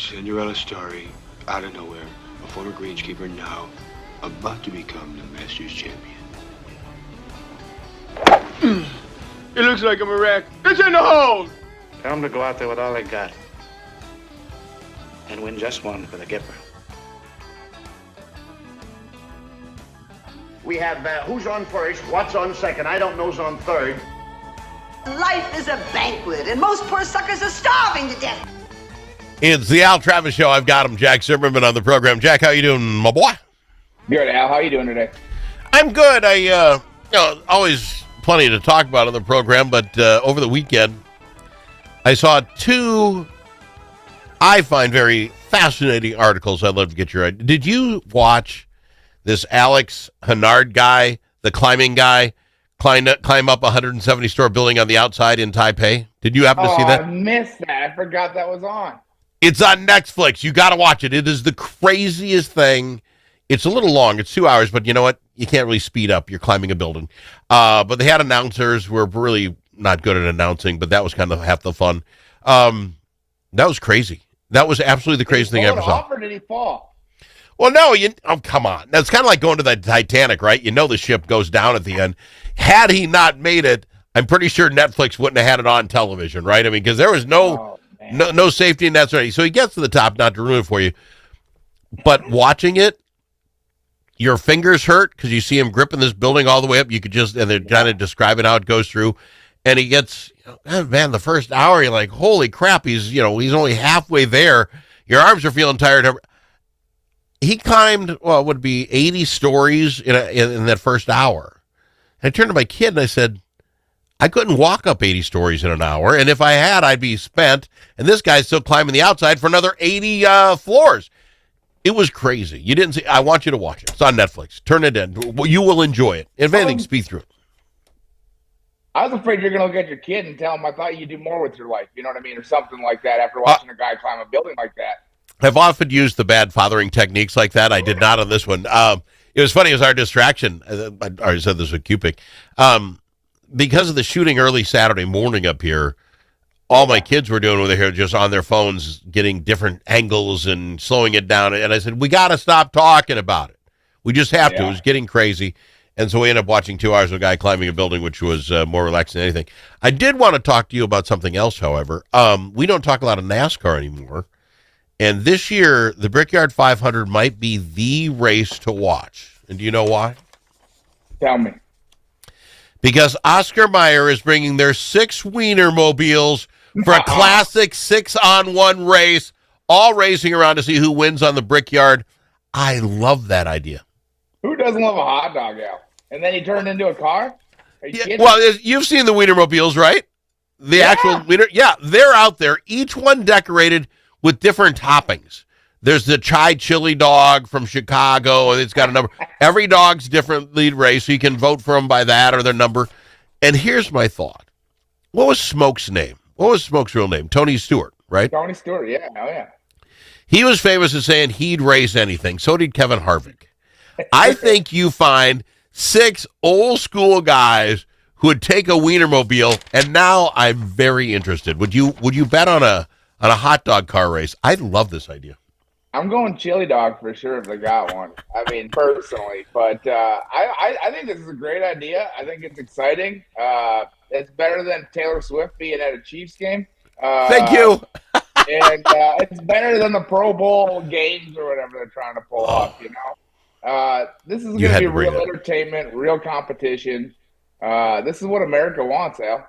Cinderella story, out of nowhere, a former greenskeeper now about to become the Masters champion. It looks like I'm a wreck. It's in the hole! Tell them to go out there with all they got. And win just one for the Gipper. We have who's on first, what's on second, I don't know's on third. Life is a banquet, and most poor suckers are starving to death. It's the Al Travis Show. I've got him, Jack Zimmerman, on the program. Jack, how you doing, my boy? Good, Al. How you doing today? I'm good. Always plenty to talk about on the program, but over the weekend, I saw two, I find, very fascinating articles. I'd love to get your idea. Did you watch this Alex Hennard guy, the climbing guy, climb up a 170-story building on the outside in Taipei? Did you happen to see that? I missed that. I forgot that was on. It's on Netflix. You got to watch it. It is the craziest thing. It's a little long. It's 2 hours, but you know what? You can't really speed up. You're climbing a building. But they had announcers who were really not good at announcing, but that was kind of half the fun. That was crazy. That was absolutely the craziest thing I ever saw. Off or did he fall? Well, no. Come on. That's kind of like going to the Titanic, right? You know the ship goes down at the end. Had he not made it, I'm pretty sure Netflix wouldn't have had it on television, right? I mean, because there was no safety in that sort of. So he gets to the top, not to ruin it for you. But watching it, your fingers hurt because you see him gripping this building all the way up. You could just, and they're trying to describe it how it goes through. And he gets, man, the first hour, you're like, holy crap, he's only halfway there. Your arms are feeling tired. He climbed, well, it would be 80 stories in that first hour. And I turned to my kid and I said, I couldn't walk up 80 stories in an hour. And if I had, I'd be spent. And this guy's still climbing the outside for another 80 floors. It was crazy. You didn't see. I want you to watch it. It's on Netflix. Turn it in. You will enjoy it. If anything, speed through it. I was afraid you're going to look at your kid and tell him I thought you'd do more with your life. You know what I mean? Or something like that after watching a guy climb a building like that. I've often used the bad fathering techniques like that. I did not on this one. It was funny. It was our distraction. I already said this with Cupic. Because of the shooting early Saturday morning up here, all my kids were doing over here just on their phones, getting different angles and slowing it down. And I said, we got to stop talking about it. We just have to. It was getting crazy. And so we ended up watching 2 hours of a guy climbing a building, which was more relaxing than anything. I did want to talk to you about something else, however. We don't talk a lot of NASCAR anymore. And this year, the Brickyard 500 might be the race to watch. And do you know why? Tell me. Because Oscar Mayer is bringing their 6 Wienermobiles for a classic 6-on-1 race, all racing around to see who wins on the Brickyard. I love that idea. Who doesn't love a hot dog, Al? And then he turned into a car? Are you kidding? Well, you've seen the Wienermobiles, right? The actual Wiener. Yeah, they're out there, each one decorated with different toppings. There's the chai chili dog from Chicago, and it's got a number. Every dog's different lead race, so you can vote for them by that or their number. And here's my thought. What was Smoke's name? What was Smoke's real name? Tony Stewart, right? Tony Stewart, yeah. Oh, yeah. He was famous as saying he'd race anything. So did Kevin Harvick. I think you find 6 old school guys who would take a Wienermobile, and now I'm very interested. Would you bet on a hot dog car race? I love this idea. I'm going chili dog for sure if they got one. I mean, personally. But I think this is a great idea. I think it's exciting. It's better than Taylor Swift being at a Chiefs game. Thank you. And it's better than the Pro Bowl games or whatever they're trying to pull off, you know. This is going to be real entertainment, real competition. This is what America wants, Al.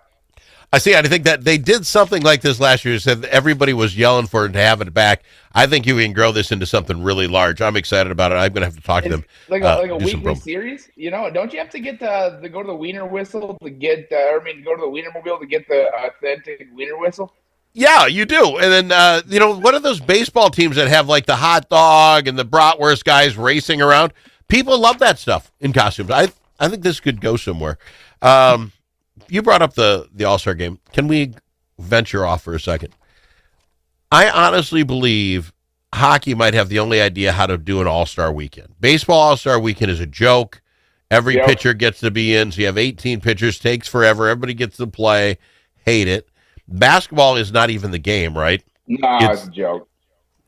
I see. I think that they did something like this last year. Said everybody was yelling for it to have it back. I think you can grow this into something really large. I'm excited about it. I'm going to have to talk to them. Like a weekly series, you know? Don't you have to get to go to the Wiener Whistle to get? Go to the Wienermobile to get the authentic Wiener Whistle? Yeah, you do. And then what are those baseball teams that have like the hot dog and the bratwurst guys racing around? People love that stuff in costumes. I think this could go somewhere. You brought up the All-Star game. Can we venture off for a second? I honestly believe hockey might have the only idea how to do an All-Star weekend. Baseball All-Star weekend is a joke. Every pitcher gets to be in, so you have 18 pitchers, takes forever. Everybody gets to play. Hate it. Basketball is not even the game, right? No, it's a joke.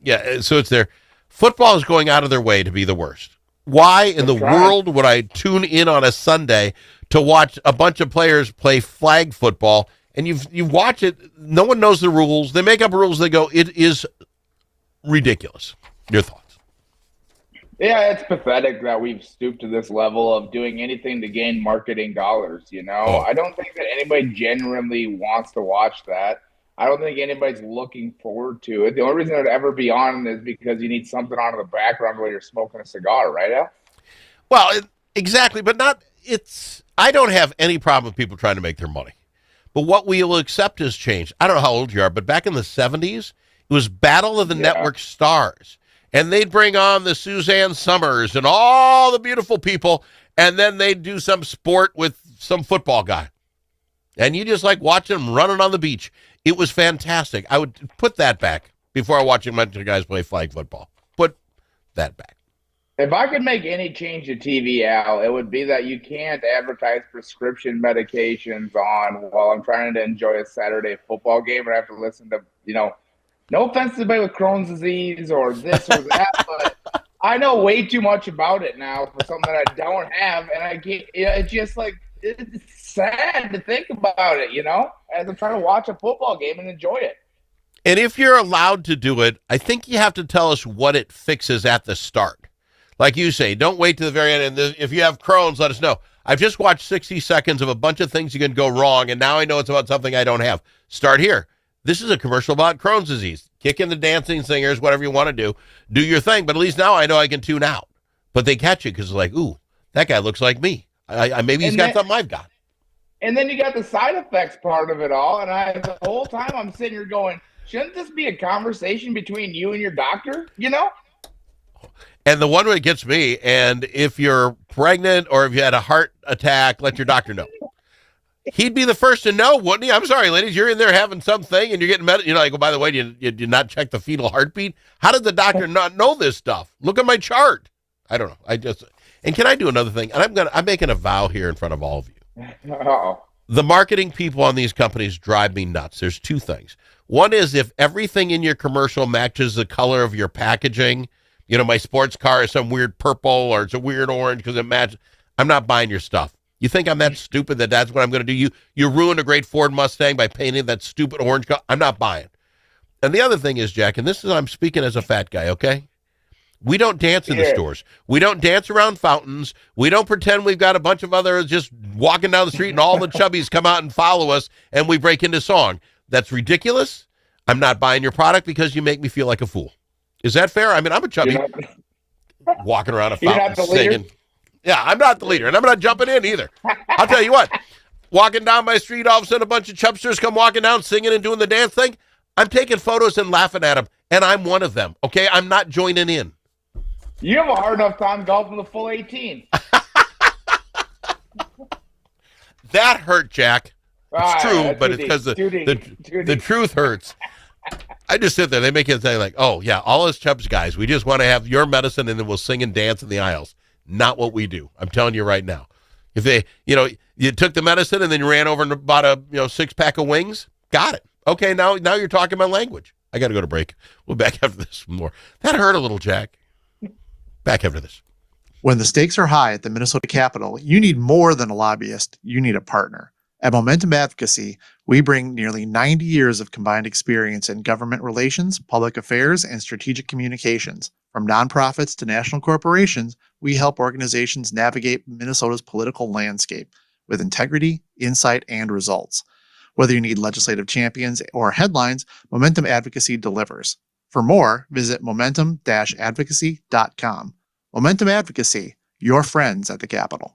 Yeah, so it's there. Football is going out of their way to be the worst. Why in the world would I tune in on a Sunday to watch a bunch of players play flag football? And you watch it, no one knows the rules. They make up rules. They go, it is ridiculous. Your thoughts? Yeah, it's pathetic that we've stooped to this level of doing anything to gain marketing dollars, I don't think that anybody genuinely wants to watch that. I don't think anybody's looking forward to it. The only reason it would ever be on is because you need something on in the background while you're smoking a cigar, right, Al? Well, exactly, but I don't have any problem with people trying to make their money. But what we will accept has changed. I don't know how old you are, but back in the 70s, it was Battle of the Network Stars. And they'd bring on the Suzanne Summers and all the beautiful people, and then they'd do some sport with some football guy. And you just like watching them running on the beach. It was fantastic. I would put that back before I watch a bunch of guys play flag football. Put that back. If I could make any change to TV, Al, it would be that you can't advertise prescription medications on while I'm trying to enjoy a Saturday football game, and I have to listen to, no offense to anybody with Crohn's disease or this or that, but I know way too much about it now for something that I don't have, and I can't. It's just like it's sad to think about it, as I'm trying to watch a football game and enjoy it. And if you're allowed to do it, I think you have to tell us what it fixes at the start. Like you say, don't wait to the very end. And if you have Crohn's, let us know. I've just watched 60 seconds of a bunch of things you can go wrong, and now I know it's about something I don't have. Start here. This is a commercial about Crohn's disease. Kick in the dancing singers, whatever you want to do. Do your thing, but at least now I know I can tune out. But they catch you because it's like, ooh, that guy looks like me. Maybe he's got something I've got. And then you got the side effects part of it all, and the whole time I'm sitting here going, shouldn't this be a conversation between you and your doctor, And the one that gets me, and if you're pregnant or if you had a heart attack, let your doctor know. He'd be the first to know, wouldn't he? I'm sorry, ladies, you're in there having something and you're getting like, oh, by the way, you did not check the fetal heartbeat? How did the doctor not know this stuff? Look at my chart. I don't know. And can I do another thing? And I'm making a vow here in front of all of you. Uh-oh. The marketing people on these companies drive me nuts. There's two things. One is if everything in your commercial matches the color of your packaging. My sports car is some weird purple or it's a weird orange because it matches. I'm not buying your stuff. You think I'm that stupid that's what I'm going to do? You ruined a great Ford Mustang by painting that stupid orange color. I'm not buying. And the other thing is, Jack, and I'm speaking as a fat guy, okay? We don't dance in the stores. We don't dance around fountains. We don't pretend we've got a bunch of others just walking down the street and all the chubbies come out and follow us and we break into song. That's ridiculous. I'm not buying your product because you make me feel like a fool. Is that fair? I mean, I'm a chubby walking around a fountain singing. Yeah, I'm not the leader, and I'm not jumping in either. I'll tell you what, walking down my street, all of a sudden a bunch of chubsters come walking down, singing and doing the dance thing. I'm taking photos and laughing at them, and I'm one of them, okay? I'm not joining in. You have a hard enough time golfing the full 18. That hurt, Jack. It's true, but it's because the truth hurts. I just sit there. They make it say like, oh, yeah, all us Chubbs guys, we just want to have your medicine and then we'll sing and dance in the aisles. Not what we do. I'm telling you right now. If they, you took the medicine and then you ran over and bought a, 6-pack of wings, got it. Okay, now you're talking my language. I got to go to break. We'll be back after this more. That hurt a little, Jack. Back after this. When the stakes are high at the Minnesota Capitol, you need more than a lobbyist. You need a partner. At Momentum Advocacy, we bring nearly 90 years of combined experience in government relations, public affairs, and strategic communications. From nonprofits to national corporations, we help organizations navigate Minnesota's political landscape with integrity, insight, and results. Whether you need legislative champions or headlines, Momentum Advocacy delivers. For more, visit momentum-advocacy.com. Momentum Advocacy, your friends at the Capitol.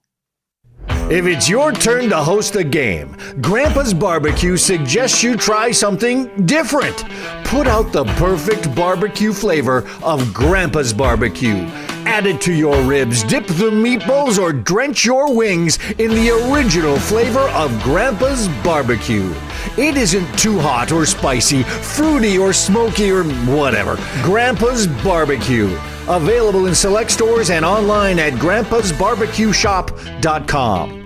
If it's your turn to host a game, Grandpa's Barbecue suggests you try something different. Put out the perfect barbecue flavor of Grandpa's Barbecue. Add it to your ribs, dip the meatballs, or drench your wings in the original flavor of Grandpa's Barbecue. It isn't too hot or spicy, fruity or smoky or whatever. Grandpa's Barbecue. Available in select stores and online at grandpasbarbecueshop.com.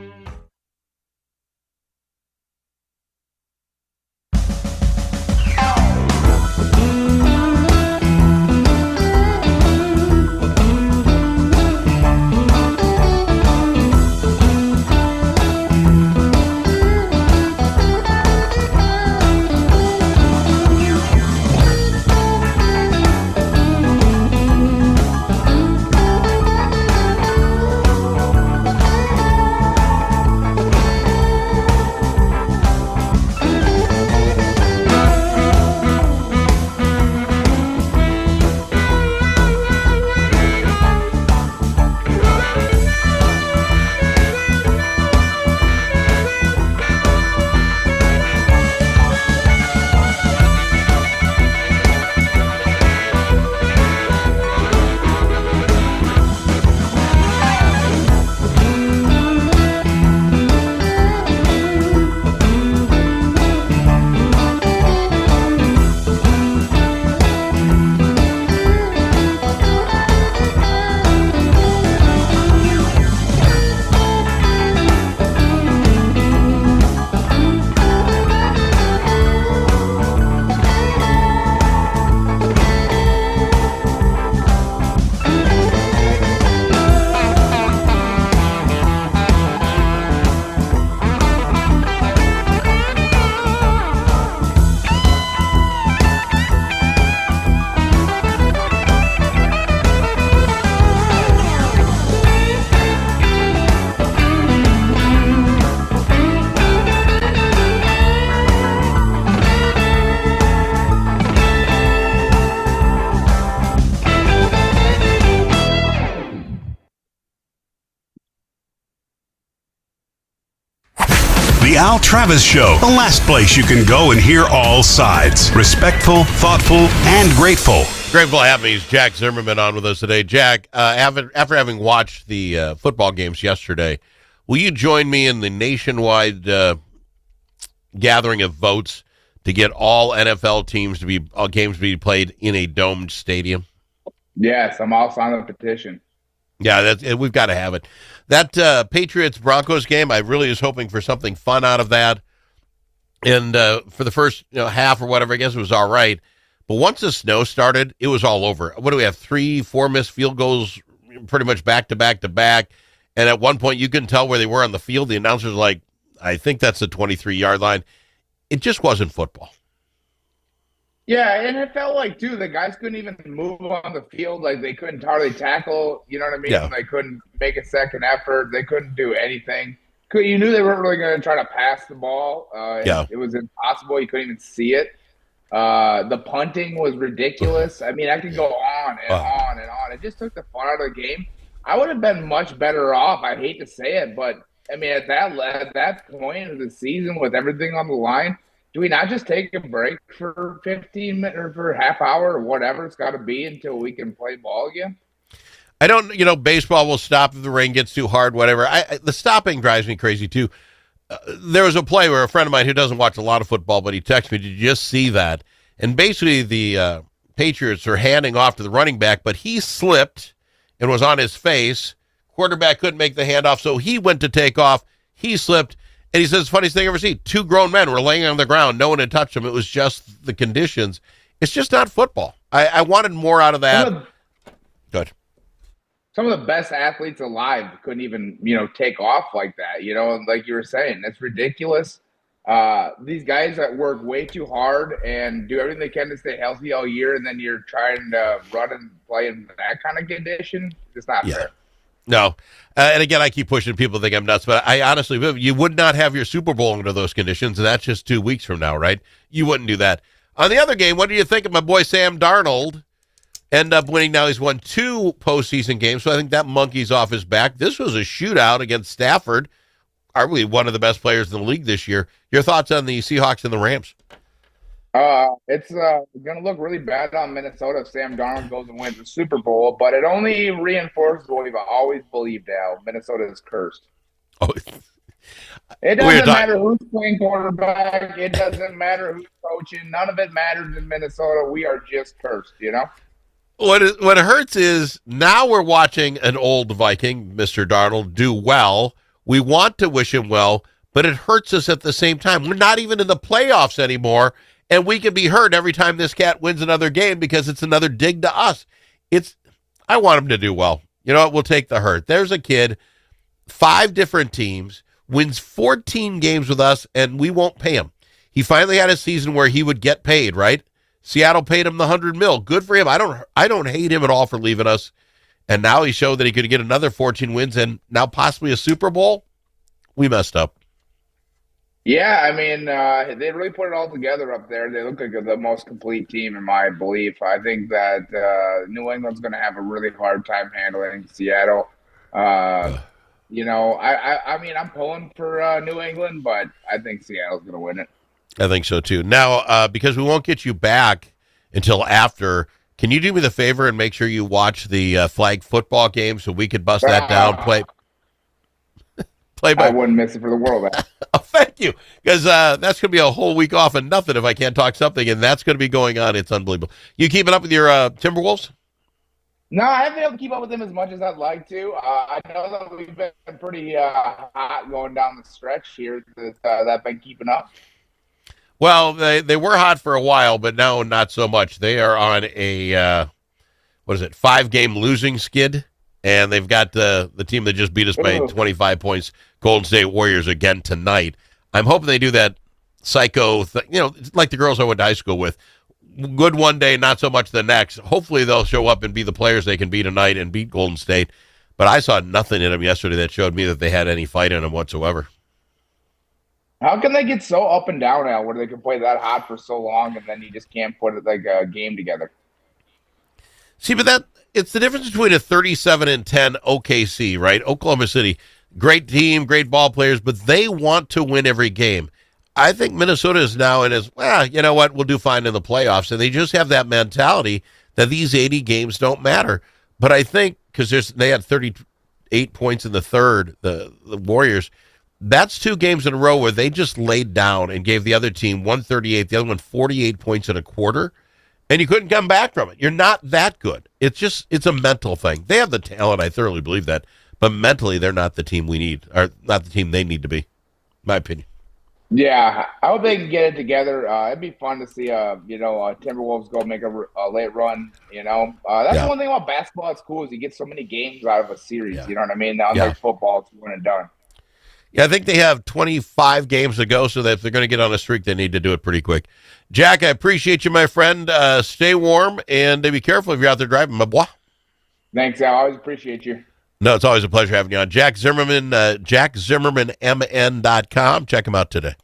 The Al Travis Show, the last place you can go and hear all sides. Respectful, thoughtful, and grateful. Grateful to have me. Jack Zimmerman on with us today. Jack, after having watched the football games yesterday, will you join me in the nationwide gathering of votes to get all NFL teams to be games to be played in a domed stadium? Yes, I'm all signing the petition. Yeah, we've got to have it. That Patriots-Broncos game, I really was hoping for something fun out of that. And for the first half or whatever, I guess it was all right. But once the snow started, it was all over. What do we have, 3-4 missed field goals pretty much back to back to back? And at one point, you couldn't tell where they were on the field. The announcer's like, I think that's the 23-yard line. It just wasn't football. Yeah, and it felt like, too, the guys couldn't even move on the field. Like, they couldn't hardly tackle, you know what I mean? Yeah. They couldn't make a second effort. They couldn't do anything. You knew they weren't really going to try to pass the ball. It was impossible. You couldn't even see it. The punting was ridiculous. I mean, I could go on and on and on. It just took the fun out of the game. I would have been much better off. I hate to say it, but, I mean, at that point of the season with everything on the line, do we not just take a break for 15 minutes or for a half hour or whatever it's got to be until we can play ball again? I don't, baseball will stop if the rain gets too hard, whatever. The stopping drives me crazy, too. There was a play where a friend of mine who doesn't watch a lot of football, but he texted me, did you just see that? And basically the Patriots are handing off to the running back, but he slipped and was on his face. Quarterback couldn't make the handoff, so he went to take off. He slipped. And he says, funniest thing I ever seen, 2 grown men were laying on the ground. No one had touched them. It was just the conditions. It's just not football. I wanted more out of that. Good. Some of the best athletes alive couldn't even, take off like that. Like you were saying, that's ridiculous. These guys that work way too hard and do everything they can to stay healthy all year, and then you're trying to run and play in that kind of condition, it's not fair. No. And again, I keep pushing. People think I'm nuts, but I honestly, you would not have your Super Bowl under those conditions, and that's just 2 weeks from now, right? You wouldn't do that. On the other game, what do you think of my boy Sam Darnold? End up winning. Now he's won 2 postseason games, so I think that monkey's off his back. This was a shootout against Stafford, arguably one of the best players in the league this year. Your thoughts on the Seahawks and the Rams? It's going to look really bad on Minnesota if Sam Darnold goes and wins the Super Bowl, but it only reinforces what we've always believed, Al. Minnesota is cursed. Oh, it doesn't matter who's playing quarterback. It doesn't matter who's coaching. None of it matters in Minnesota. We are just cursed, What hurts is now we're watching an old Viking, Mr. Darnold, do well. We want to wish him well, but it hurts us at the same time. We're not even in the playoffs anymore. And we can be hurt every time this cat wins another game because it's another dig to us. I want him to do well. You know what? We'll take the hurt. There's a kid, 5 different teams, wins 14 games with us, and we won't pay him. He finally had a season where he would get paid, right? Seattle paid him the $100 million. Good for him. I don't hate him at all for leaving us. And now he showed that he could get another 14 wins and now possibly a Super Bowl. We messed up. Yeah, I mean, they really put it all together up there. They look like the most complete team, in my belief. I think that New England's going to have a really hard time handling Seattle. I mean, I'm pulling for New England, but I think Seattle's going to win it. I think so, too. Now, because we won't get you back until after, can you do me the favor and make sure you watch the flag football game so we could bust that down, play by. I wouldn't miss it for the world. Oh, thank you, because that's going to be a whole week off and nothing if I can't talk something, and that's going to be going on. It's unbelievable. You keeping up with your Timberwolves? No, I haven't been able to keep up with them as much as I'd like to. I know that we've been pretty hot going down the stretch here that I've been keeping up. Well, they were hot for a while, but now not so much. They are on a 5-game losing skid. And they've got the team that just beat us by 25 points, Golden State Warriors, again tonight. I'm hoping they do that psycho thing, like the girls I went to high school with. Good one day, not so much the next. Hopefully they'll show up and be the players they can be tonight and beat Golden State. But I saw nothing in them yesterday that showed me that they had any fight in them whatsoever. How can they get so up and down now where they can play that hot for so long and then you just can't put it like a game together? See, but it's the difference between a 37-10 OKC, right? Oklahoma City Great team, great ball players, but they want to win every game. I think Minnesota is now in as, well, you know what, we'll do fine in the playoffs. And they just have that mentality that these 80 games don't matter. But I think, because they had 38 points in the third, the Warriors, that's 2 games in a row where they just laid down and gave the other team 138, the other one 48 points in a quarter, and you couldn't come back from it. You're not that good. It's a mental thing. They have the talent, I thoroughly believe that, but mentally they're not the team we need, or not the team they need to be, my opinion. Yeah, I hope they can get it together. It'd be fun to see, Timberwolves go make a late run. That's the one thing about basketball that's cool is you get so many games out of a series. Yeah. You know what I mean? Now there's football, it's one and done. Yeah, I think they have 25 games to go, so that if they're going to get on a streak, they need to do it pretty quick. Jack, I appreciate you, my friend. Stay warm and be careful if you're out there driving, my boy. Thanks, Al. I always appreciate you. No, it's always a pleasure having you on. Jack Zimmerman, JackZimmermanMN.com. Check him out today.